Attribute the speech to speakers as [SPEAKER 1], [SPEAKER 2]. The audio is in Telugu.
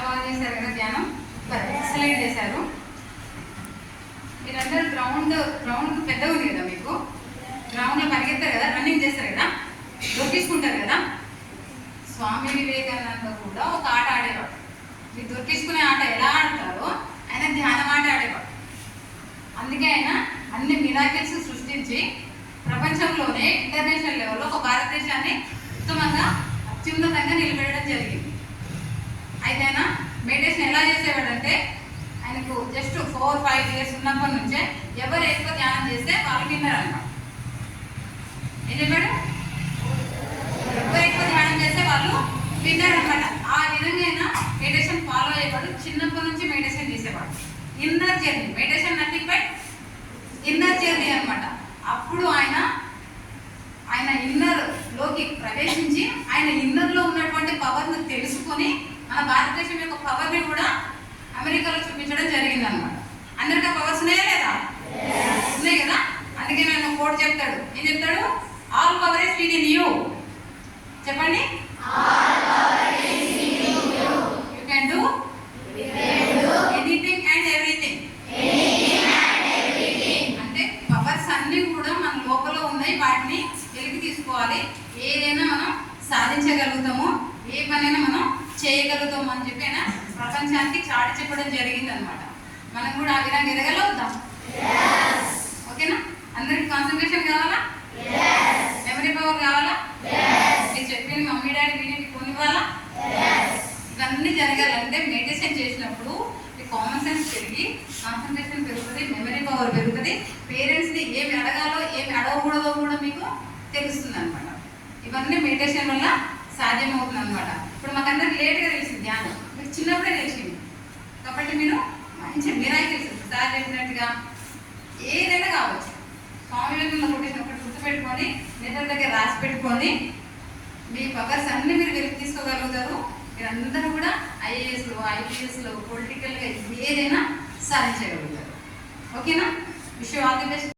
[SPEAKER 1] బాగా చేశారు కదా ధ్యానం, ఎక్సలెంట్ చేశారు. మీరందరూ గ్రౌండ్ పెద్దగా ఉంది కదా, మీకు గ్రౌండ్లో పరిగెత్తారు కదా, రన్నింగ్ చేస్తారు కదా, దొరికించుకుంటారు కదా. స్వామి వివేకానంద కూడా ఒక ఆట ఆడేవాడు. మీరు దొరికించుకునే ఆట ఎలా ఆడతారో ఆయన ధ్యానం ఆట ఆడేవాడు. అందుకే ఆయన అన్ని మిరాకిల్స్ సృష్టించి ప్రపంచంలోనే ఇంటర్నేషనల్ లెవెల్లో ఒక భారతదేశాన్ని ఉత్తమంగా అత్యున్నతంగా నిలబెట్టడం జరిగింది. అయితే ఆయన మెడిటేషన్ ఎలా చేసేవాడంటే, ఆయనకు జస్ట్ 4-5 years ఉన్నప్పటి నుంచే ఎవరు ఎక్కువ ధ్యానం చేస్తే వాళ్ళు విన్నారన్నమాట. ఏం చెప్పాడు? ఎవరు ఎక్కువ ధ్యానం చేస్తే వాళ్ళు విన్నారనమాట. ఆ విధంగా ఆయన మెడిటేషన్ ఫాలో అయ్యేవాడు. చిన్నప్పటి నుంచి మెడిటేషన్ చేసేవాడు. Inner journey, meditation nothing but inner journey అనమాట. అప్పుడు ఆయన ఇన్నర్ లోకి ప్రవేశించి ఆయన ఇన్నర్లో ఉన్నటువంటి పవర్ను తెలుసుకొని మన భారతదేశం యొక్క పవర్ని కూడా అమెరికాలో చూపించడం జరిగింది అనమాట. అందరికీ పవర్స్ ఉన్నాయా లేదా? ఉన్నాయి కదా. అందుకే నేను కోడ్ చెప్తాడు. ఏం చెప్తాడు? All power is with in you. చెప్పండి. You can do anything and everything. అంటే పవర్స్ అన్నీ కూడా మన లోపల ఉన్నాయి, వాటిని వెలికి తీసుకోవాలి. ఏదైనా మనం సాధించగలుగుతాము, ఏ పనైనా మనం చేయగలుగుతాము అని చెప్పి ఆయన ప్రపంచానికి చాటి చెప్పడం జరిగింది అనమాట. మనం కూడా ఆ విధంగా ఎదగలుగుతాం. ఓకేనా? అందరికి కాన్సన్ట్రేషన్ కావాలా? మెమరీ పవర్ కావాలా? మీకు చెప్పింది మమ్మీ డాడీ విని కొనివ్వాలా? ఇవన్నీ జరగాలంటే మెడిటేషన్ చేసినప్పుడు మీ కామన్ సెన్స్ పెరిగి కాన్సన్ట్రేషన్ పెరుగుతుంది, మెమరీ పవర్ పెరుగుతుంది. పేరెంట్స్ని ఏమి అడగాలో ఏమి అడగకూడదో కూడా మీకు తెలుస్తుంది అనమాట. ఇవన్నీ మెడిటేషన్ వల్ల సాధ్యమవుతుంది అనమాట. ఇప్పుడు మాకు అందరికి లేట్గా తెలిసింది ధ్యానం, మీకు చిన్నప్పుడే తెలిసింది. కాబట్టి మీరు మంచి మిరాకిల్స్ సార్ చెప్పినట్టుగా ఏదైనా కావచ్చు. స్వామి వివేకానంద కొటేషన్ ఒకటి గుర్తుపెట్టుకొని నేతల దగ్గర రాసి పెట్టుకొని మీ పవర్స్ అన్ని మీరు వెలికి తీసుకోగలుగుతారు. మీరందరూ కూడా ఐఏఎస్లో, ఐపీఎస్లో, పొలిటికల్గా ఏదైనా సాధించగలుగుతారు. ఓకేనా? Wish you all the best.